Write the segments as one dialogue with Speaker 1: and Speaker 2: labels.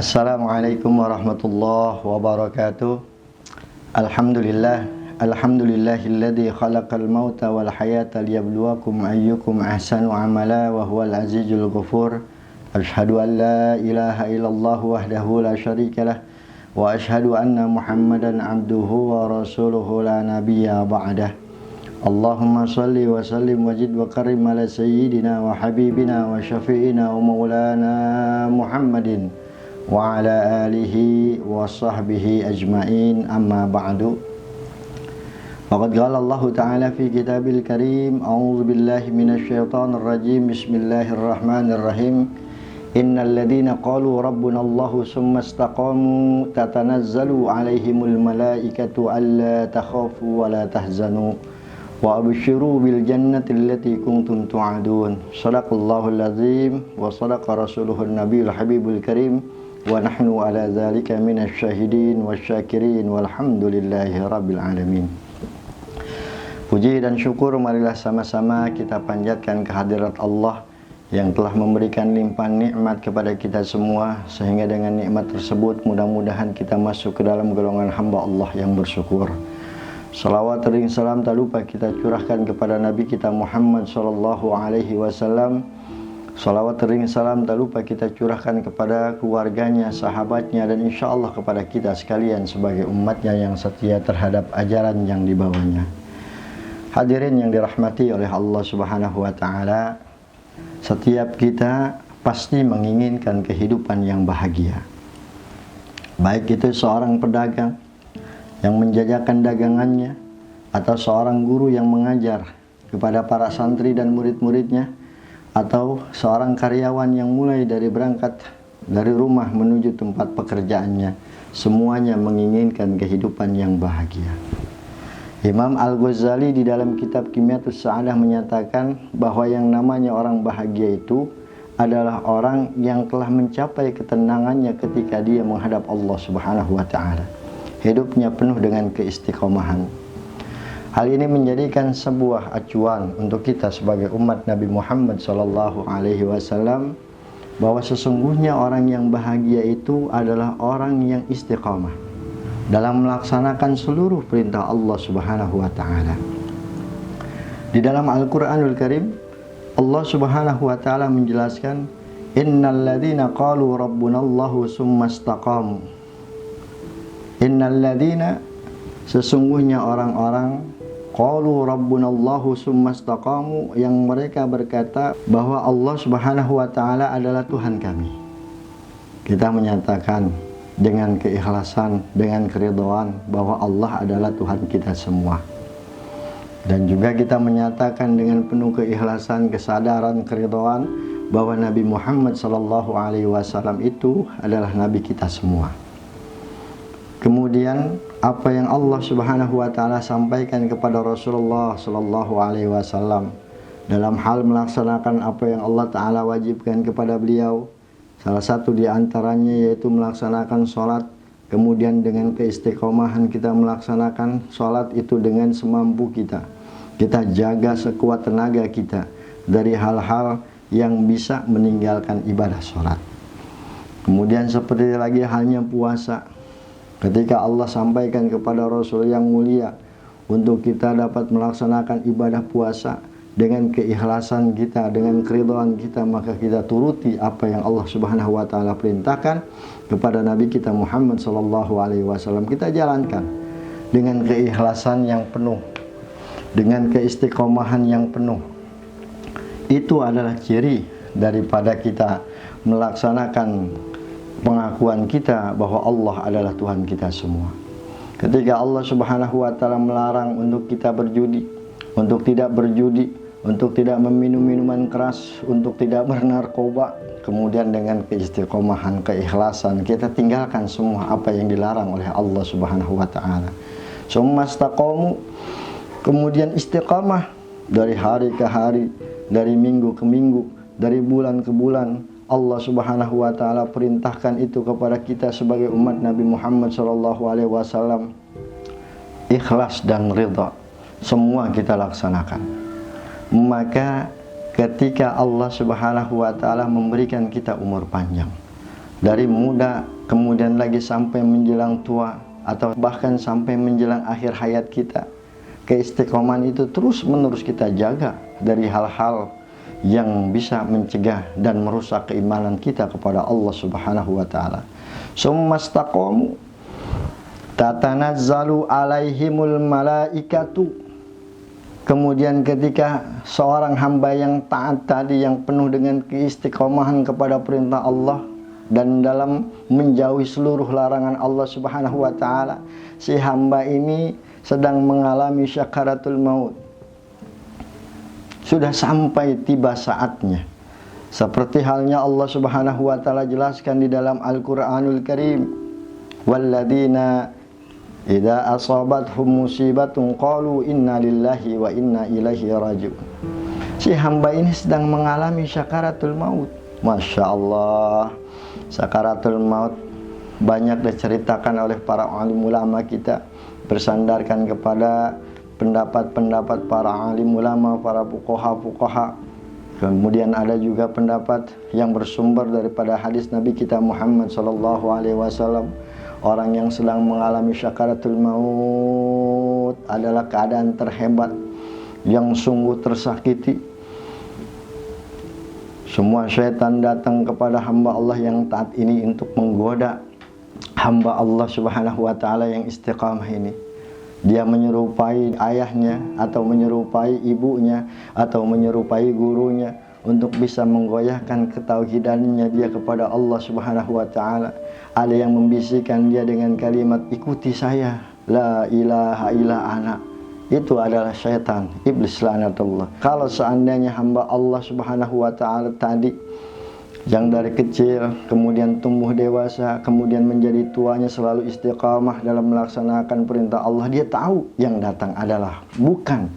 Speaker 1: Assalamualaikum warahmatullahi wabarakatuh. Alhamdulillahilladzi khalaqal mauta wal hayata liyabluwakum ayyukum ahsanu amala wa huwal azizul ghafur. Asyhadu an la ilaha illallah wahdahu la syarikalah wa asyhadu anna Muhammadan abduhu wa rasuluhu la nabiyya ba'dah. Allahumma salli wa sallim wa zid wa karim ala sayyidina wa habibina wa syafi'ina wa maulana Muhammadin wa ala alihi wa sahbihi ajma'in, amma ba'du. Faqad qala Allah ta'ala fi kitabil karim, a'udzu billahi minasy syaithanir rajim, bismillahirrahmanirrahim. Innal ladzina qalu rabbuna Allah tsumma istaqamu tatanazzalu 'alaihimul malaikatu alla takhafu wa la tahzanu wa abshiru bil jannati allati kuntum tu'adun. Shadaqallahul azim wa shadaqa rasuluhun nabiyul habibul karim wa nahnu ala dzalika minasy syahidin wasyakirin walhamdulillahi rabbil alamin. Puji dan syukur marilah sama-sama kita panjatkan kehadirat Allah yang telah memberikan limpahan nikmat kepada kita semua, sehingga dengan nikmat tersebut mudah-mudahan kita masuk ke dalam golongan hamba Allah yang bersyukur. Salawat dan salam tak lupa kita curahkan kepada Nabi kita Muhammad sallallahu alaihi wasallam. Salawat dan salam tak lupa kita curahkan kepada keluarganya, sahabatnya, dan insya Allah kepada kita sekalian sebagai umatnya yang setia terhadap ajaran yang dibawanya. Hadirin yang dirahmati oleh Allah subhanahu wa ta'ala, setiap kita pasti menginginkan kehidupan yang bahagia. Baik itu seorang pedagang yang menjajakan dagangannya, atau seorang guru yang mengajar kepada para santri dan murid-muridnya, atau seorang karyawan yang mulai dari berangkat dari rumah menuju tempat pekerjaannya, semuanya menginginkan kehidupan yang bahagia. Imam Al-Ghazali di dalam kitab Kimyatus Sa'adah menyatakan bahwa yang namanya orang bahagia itu adalah orang yang telah mencapai ketenangannya ketika dia menghadap Allah Subhanahu wa ta'ala. Hidupnya penuh dengan keistiqomahan. Hal ini menjadikan sebuah acuan untuk kita sebagai umat Nabi Muhammad sallallahu alaihi wasallam, bahwa sesungguhnya orang yang bahagia itu adalah orang yang istiqamah dalam melaksanakan seluruh perintah Allah Subhanahu wa taala. Di dalam Al-Qur'anul Karim, Allah Subhanahu wa taala menjelaskan, innal ladzina qalu rabbunallahu tsumma istaqamu. Innal ladzina, sesungguhnya orang-orang, qalu rabbunallahu tsumma istaqamu, yang mereka berkata bahwa Allah Subhanahu wa taala adalah Tuhan kami. Kita menyatakan dengan keikhlasan, dengan keridhaan bahwa Allah adalah Tuhan kita semua. Dan juga kita menyatakan dengan penuh keikhlasan, kesadaran, keridhaan bahwa Nabi Muhammad sallallahu alaihi wasallam itu adalah nabi kita semua. Kemudian apa yang Allah Subhanahu wa taala sampaikan kepada Rasulullah sallallahu alaihi wasallam dalam hal melaksanakan apa yang Allah taala wajibkan kepada beliau, salah satu di antaranya yaitu melaksanakan sholat. Kemudian dengan keistiqomahan kita melaksanakan sholat itu dengan semampu kita. Kita jaga sekuat tenaga kita dari hal-hal yang bisa meninggalkan ibadah sholat. Kemudian seperti lagi halnya puasa, ketika Allah sampaikan kepada Rasul yang mulia untuk kita dapat melaksanakan ibadah puasa dengan keikhlasan kita, dengan keridhaan kita, maka kita turuti apa yang Allah Subhanahu wa taala perintahkan kepada Nabi kita Muhammad sallallahu alaihi wasallam. Kita jalankan dengan keikhlasan yang penuh, dengan keistiqomahan yang penuh. Itu adalah ciri daripada kita melaksanakan pengakuan kita bahwa Allah adalah Tuhan kita semua. Ketika Allah Subhanahu wa taala melarang untuk kita berjudi, untuk tidak berjudi, untuk tidak meminum minuman keras, untuk tidak bernarkoba, kemudian dengan keistiqomahan, keikhlasan kita tinggalkan semua apa yang dilarang oleh Allah Subhanahu wa taala. Summa istaqamu, kemudian istiqamah dari hari ke hari, dari minggu ke minggu, dari bulan ke bulan. Allah Subhanahu wa taala perintahkan itu kepada kita sebagai umat Nabi Muhammad sallallahu alaihi wasallam. Ikhlas dan ridha semua kita laksanakan. Maka ketika Allah Subhanahu wa taala memberikan kita umur panjang, dari muda, kemudian lagi sampai menjelang tua, atau bahkan sampai menjelang akhir hayat kita. Keistiqomahan itu terus menerus kita jaga dari hal-hal yang bisa mencegah dan merusak keimanan kita kepada Allah Subhanahu wa taala. Summastaqamu tatanazzalu alaihimul malaikatu. Kemudian ketika seorang hamba yang taat tadi, yang penuh dengan keistiqomahan kepada perintah Allah dan dalam menjauhi seluruh larangan Allah Subhanahu wa taala, si hamba ini sedang mengalami syakaratul maut. Sudah sampai tiba saatnya. Seperti halnya Allah Subhanahu wa taala jelaskan di dalam Al-Qur'anul Karim, walladzina idza asabathum musibatun qalu inna lillahi wa inna ilaihi raji'un. Si hamba ini sedang mengalami syakaratul maut. Masya Allah, sakaratul maut banyak diceritakan oleh para alim ulama kita, bersandarkan kepada pendapat-pendapat para alim ulama, para fuqaha. Kemudian ada juga pendapat yang bersumber daripada hadis Nabi kita Muhammad sallallahu alaihi wasallam. Orang yang sedang mengalami syakaratul maut adalah keadaan terhebat yang sungguh tersakiti. Semua syaitan datang kepada hamba Allah yang taat ini untuk menggoda hamba Allah Subhanahu wa taala yang istiqamah ini. Dia menyerupai ayahnya atau menyerupai ibunya atau menyerupai gurunya untuk bisa menggoyahkan ketauhidannya dia kepada Allah Subhanahu wa taala. Ada yang membisikkan dia dengan kalimat, ikuti saya, la ilaha illa ana. Itu adalah syaitan, iblis laknatullah. Kalau seandainya hamba Allah Subhanahu wa taala tadi yang dari kecil kemudian tumbuh dewasa, kemudian menjadi tuanya selalu istiqamah dalam melaksanakan perintah Allah, dia tahu yang datang adalah bukan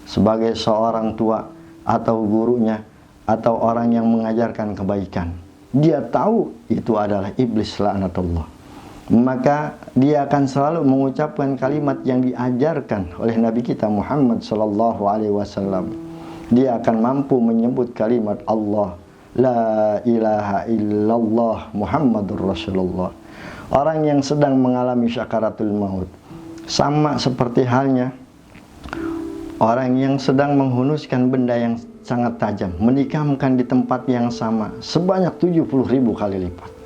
Speaker 1: sebagai seorang tua atau gurunya atau orang yang mengajarkan kebaikan. Dia tahu itu adalah iblis laknatullah. Maka dia akan selalu mengucapkan kalimat yang diajarkan oleh Nabi kita Muhammad sallallahu alaihi wasallam. Dia akan mampu menyebut kalimat Allah, la ilaha illallah Muhammadur Rasulullah. Orang yang sedang mengalami syakaratul maut sama seperti halnya orang yang sedang menghunuskan benda yang sangat tajam, menikamkan di tempat yang sama sebanyak 70.000 kali lipat.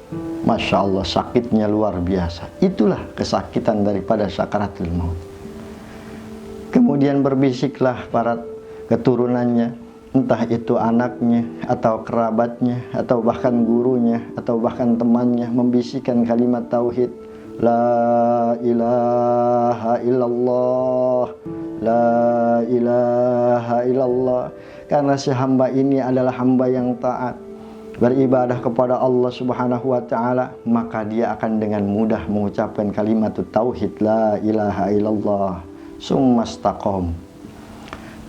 Speaker 1: Masya Allah, sakitnya luar biasa. Itulah kesakitan daripada sakaratul maut. Kemudian berbisiklah para keturunannya, entah itu anaknya atau kerabatnya atau bahkan gurunya atau bahkan temannya, membisikkan kalimat tauhid, la ilaha illallah, la ilaha illallah. Karena si hamba ini adalah hamba yang taat, beribadah kepada Allah Subhanahu wa taala, maka dia akan dengan mudah mengucapkan kalimat tauhid, la ilaha illallah. Summastaqam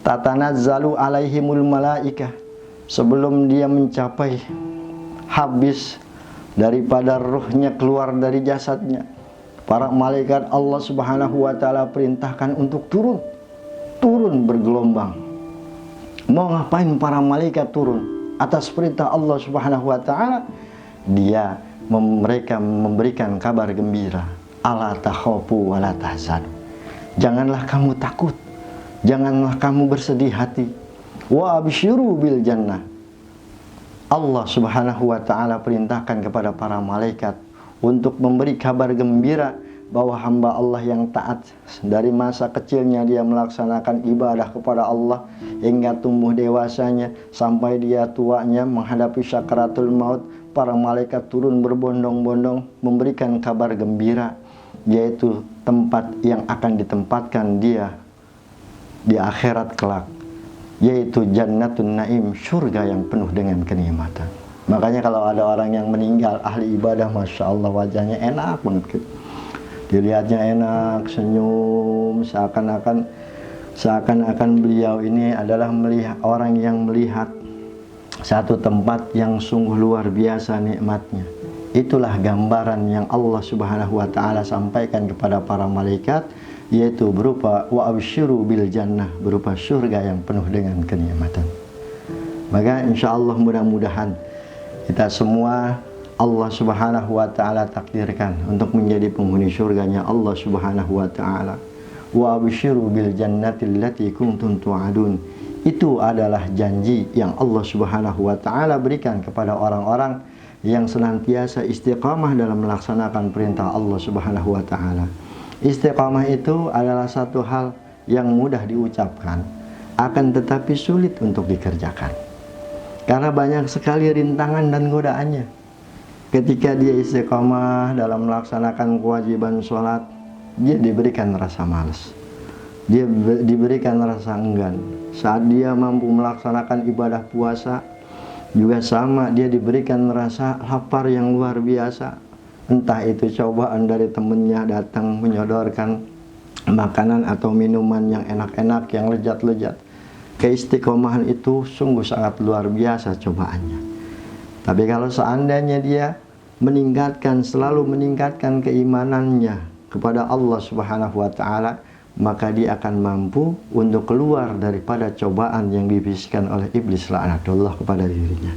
Speaker 1: tatanazzalu alaihimul malaikah. Sebelum dia mencapai habis daripada ruhnya keluar dari jasadnya, para malaikat Allah Subhanahu wa taala perintahkan untuk turun bergelombang. Mau ngapain para malaikat turun? Atas perintah Allah Subhanahu wa taala, mereka memberikan kabar gembira. Ala takhafu wa la tahzanu. Janganlah kamu takut, janganlah kamu bersedih hati. Wa absyiru bil jannah. Allah Subhanahu wa taala perintahkan kepada para malaikat untuk memberi kabar gembira bahwa hamba Allah yang taat dari masa kecilnya dia melaksanakan ibadah kepada Allah hingga tumbuh dewasanya sampai dia tuanya menghadapi syakaratul maut, para malaikat turun berbondong-bondong memberikan kabar gembira, yaitu tempat yang akan ditempatkan dia di akhirat kelak, yaitu Jannatun Naim, surga yang penuh dengan kenikmatan. Makanya kalau ada orang yang meninggal ahli ibadah, Masya Allah wajahnya enak banget, dilihatnya enak, senyum, seakan-akan beliau ini adalah melihat orang yang melihat satu tempat yang sungguh luar biasa nikmatnya. Itulah gambaran yang Allah Subhanahu wa taala sampaikan kepada para malaikat, yaitu berupa wa absyiru bil jannah, berupa surga yang penuh dengan kenikmatan. Maka insya Allah mudah-mudahan kita semua Allah Subhanahu wa ta'ala takdirkan untuk menjadi penghuni surganya Allah Subhanahu wa ta'ala. Wa absyiru bil jannati allati kuntum tu'adun. Itu adalah janji yang Allah Subhanahu wa ta'ala berikan kepada orang-orang yang senantiasa istiqamah dalam melaksanakan perintah Allah Subhanahu wa ta'ala. Istiqamah itu adalah satu hal yang mudah diucapkan, akan tetapi sulit untuk dikerjakan. Karena banyak sekali rintangan dan godaannya. Ketika dia istiqamah dalam melaksanakan kewajiban sholat, dia diberikan rasa malas, dia diberikan rasa enggan. Saat dia mampu melaksanakan ibadah puasa, juga sama, dia diberikan rasa lapar yang luar biasa. Entah itu cobaan dari temannya datang menyodorkan makanan atau minuman yang enak-enak, yang lezat-lezat. Keistiqomahan itu sungguh sangat luar biasa cobaannya. Tapi kalau seandainya dia selalu meningkatkan keimanannya kepada Allah Subhanahu wa ta'ala, maka dia akan mampu untuk keluar daripada cobaan yang dibisikkan oleh iblis laknatullah kepada dirinya.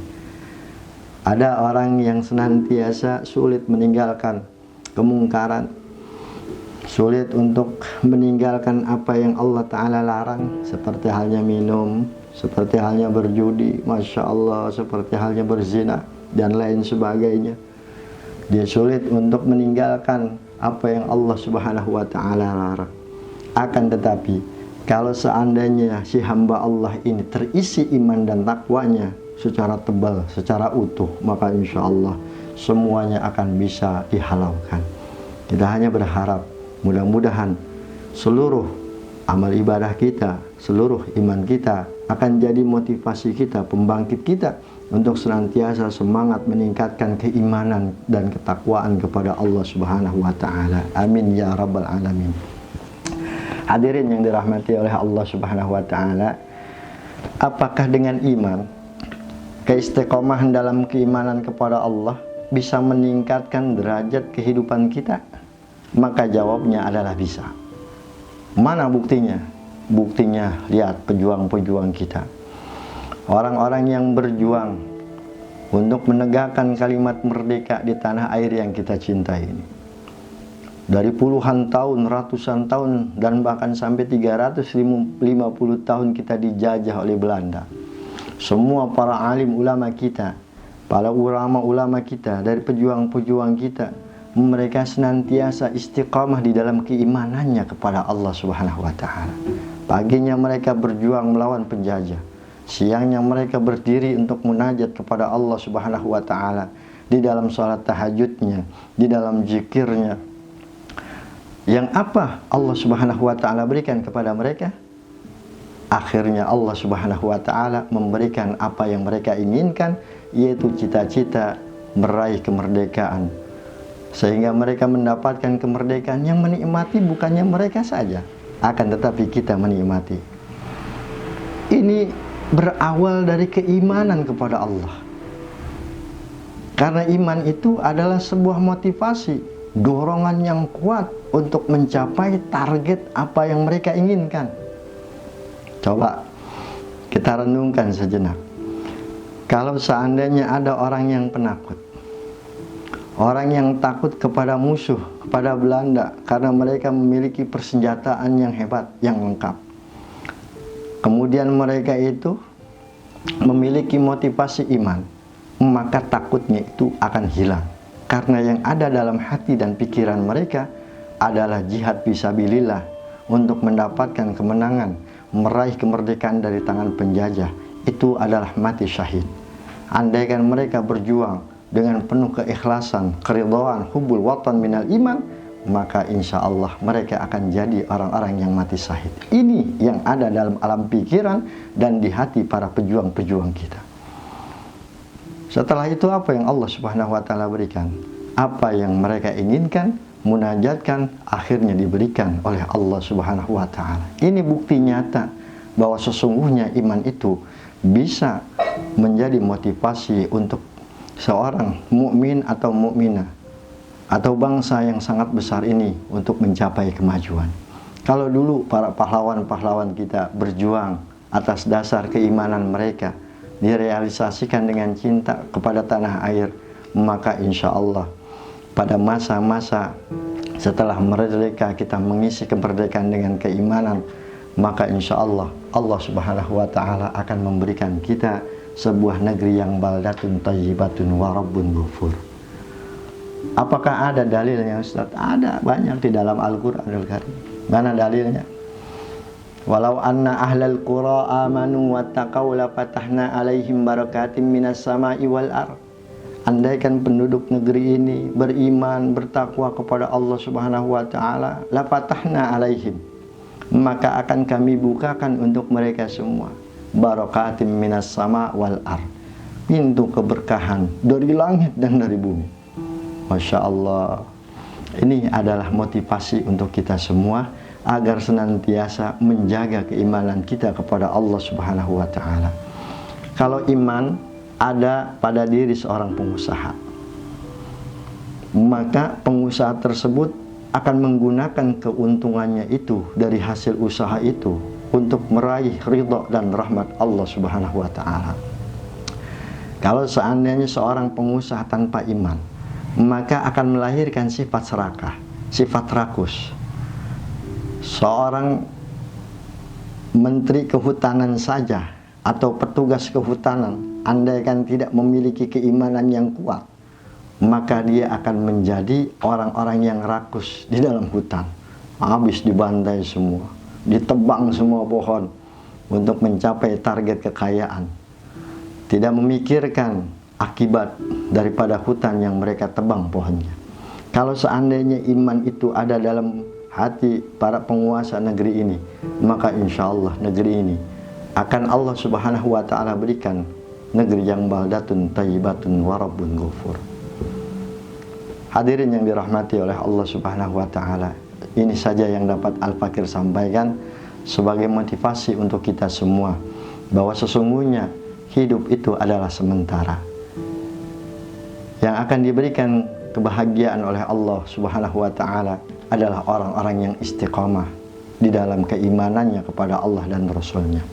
Speaker 1: Ada orang yang senantiasa sulit meninggalkan kemungkaran, sulit untuk meninggalkan apa yang Allah Ta'ala larang, seperti halnya minum, seperti halnya berjudi, Masya Allah, seperti halnya berzina, dan lain sebagainya. Dia sulit untuk meninggalkan apa yang Allah Subhanahu wa ta'ala larang. Akan tetapi, kalau seandainya si hamba Allah ini terisi iman dan takwanya secara tebal, secara utuh, maka insya Allah semuanya akan bisa dihalaukan. Kita hanya berharap mudah-mudahan seluruh amal ibadah kita, seluruh iman kita akan jadi motivasi kita, pembangkit kita untuk senantiasa semangat meningkatkan keimanan dan ketakwaan kepada Allah Subhanahu wa ta'ala. Amin ya rabbal alamin. Hadirin yang dirahmati oleh Allah Subhanahu wa ta'ala, apakah dengan iman, keistiqomahan dalam keimanan kepada Allah bisa meningkatkan derajat kehidupan kita? Maka jawabnya adalah bisa. Mana buktinya? Buktinya lihat pejuang-pejuang kita, orang-orang yang berjuang untuk menegakkan kalimat merdeka di tanah air yang kita cintai ini. Dari puluhan tahun, ratusan tahun, dan bahkan sampai 350 tahun kita dijajah oleh Belanda. Semua para alim ulama kita, para ulama-ulama kita, dari pejuang-pejuang kita, mereka senantiasa istiqamah di dalam keimanannya kepada Allah Subhanahu wa ta'ala. Paginya mereka berjuang melawan penjajah, siangnya mereka berdiri untuk munajat kepada Allah Subhanahu wa ta'ala di dalam salat tahajudnya, di dalam zikirnya. Yang apa Allah Subhanahu wa ta'ala berikan kepada mereka? Akhirnya Allah Subhanahu wa ta'ala memberikan apa yang mereka inginkan, yaitu cita-cita meraih kemerdekaan. Sehingga mereka mendapatkan kemerdekaan. Yang menikmati bukannya mereka saja, akan tetapi kita menikmati. Ini berawal dari keimanan kepada Allah. Karena iman itu adalah sebuah motivasi, dorongan yang kuat untuk mencapai target apa yang mereka inginkan. Coba kita renungkan sejenak. Kalau seandainya ada orang yang penakut, orang yang takut kepada musuh, kepada Belanda, karena mereka memiliki persenjataan yang hebat, yang lengkap. Kemudian mereka itu memiliki motivasi iman, maka takutnya itu akan hilang. Karena yang ada dalam hati dan pikiran mereka adalah jihad fisabilillah untuk mendapatkan kemenangan, meraih kemerdekaan dari tangan penjajah. Itu adalah mati syahid. Andaikan mereka berjuang dengan penuh keikhlasan, keridhaan, hubbul watan minal iman, maka insya Allah mereka akan jadi orang-orang yang mati syahid. Ini yang ada dalam alam pikiran dan di hati para pejuang-pejuang kita. Setelah itu apa yang Allah Subhanahu wa ta'ala berikan? Apa yang mereka inginkan, munajatkan, akhirnya diberikan oleh Allah Subhanahu wa ta'ala. Ini bukti nyata bahwa sesungguhnya iman itu bisa menjadi motivasi untuk seorang mukmin atau mukminah atau bangsa yang sangat besar ini untuk mencapai kemajuan. Kalau dulu para pahlawan-pahlawan kita berjuang atas dasar keimanan mereka, direalisasikan dengan cinta kepada tanah air, maka insya Allah pada masa-masa setelah merdeka kita mengisi kemerdekaan dengan keimanan, maka insya Allah Allah Subhanahu wa Ta'ala akan memberikan kita sebuah negeri yang baldatun thayyibatun wa rabbun ghafur. Apakah ada dalilnya, Ustaz? Ada, banyak di dalam Al-Qur'anul Karim. Mana dalilnya? Walau anna ahlal qura amanu wattaqau la fatahna alaihim barakatim minas sama'i wal ardh. Andaikan penduduk negeri ini beriman, bertakwa kepada Allah Subhanahu wa Ta'ala, la fatahna alaihim, maka akan kami bukakan untuk mereka semua barakatim minas sama' wal ardh, pintu keberkahan dari langit dan dari bumi. Masya Allah. Ini adalah motivasi untuk kita semua agar senantiasa menjaga keimanan kita kepada Allah Subhanahu wa Ta'ala. Kalau iman ada pada diri seorang pengusaha, maka pengusaha tersebut akan menggunakan keuntungannya itu dari hasil usaha itu untuk meraih ridha dan rahmat Allah Subhanahu wa Ta'ala. Kalau seandainya seorang pengusaha tanpa iman, maka akan melahirkan sifat serakah, sifat rakus. Seorang menteri kehutanan saja atau petugas kehutanan, andaikan tidak memiliki keimanan yang kuat, maka dia akan menjadi orang-orang yang rakus di dalam hutan. Habis dibantai semua, ditebang semua pohon untuk mencapai target kekayaan. Tidak memikirkan akibat daripada hutan yang mereka tebang pohonnya. Kalau seandainya iman itu ada dalam hati para penguasa negeri ini, maka insya Allah negeri ini akan Allah Subhanahu wa Ta'ala berikan negeri yang baldatun thayyibatun wa rabbun ghafur. Hadirin yang dirahmati oleh Allah Subhanahu wa Ta'ala, ini saja yang dapat Al-Fakir sampaikan sebagai motivasi untuk kita semua, bahwa sesungguhnya hidup itu adalah sementara. Yang akan diberikan kebahagiaan oleh Allah Subhanahu wa Ta'ala adalah orang-orang yang istiqamah di dalam keimanannya kepada Allah dan Rasulnya.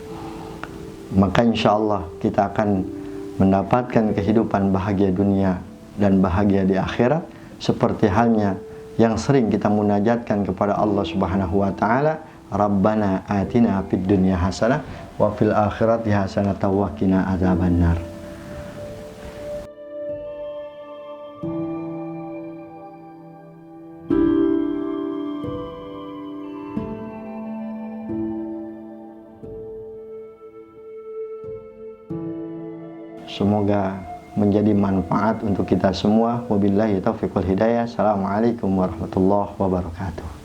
Speaker 1: Maka insya Allah kita akan mendapatkan kehidupan bahagia dunia dan bahagia di akhirat, seperti halnya yang sering kita munajatkan kepada Allah Subhanahu wa Ta'ala, Rabbana atina fid dunya hasanah wa fil akhirati hasanah wa qina adzabannar. Semoga menjadi manfaat untuk kita semua. Wabillahi taufiq wal hidayah. Assalamualaikum warahmatullahi wabarakatuh.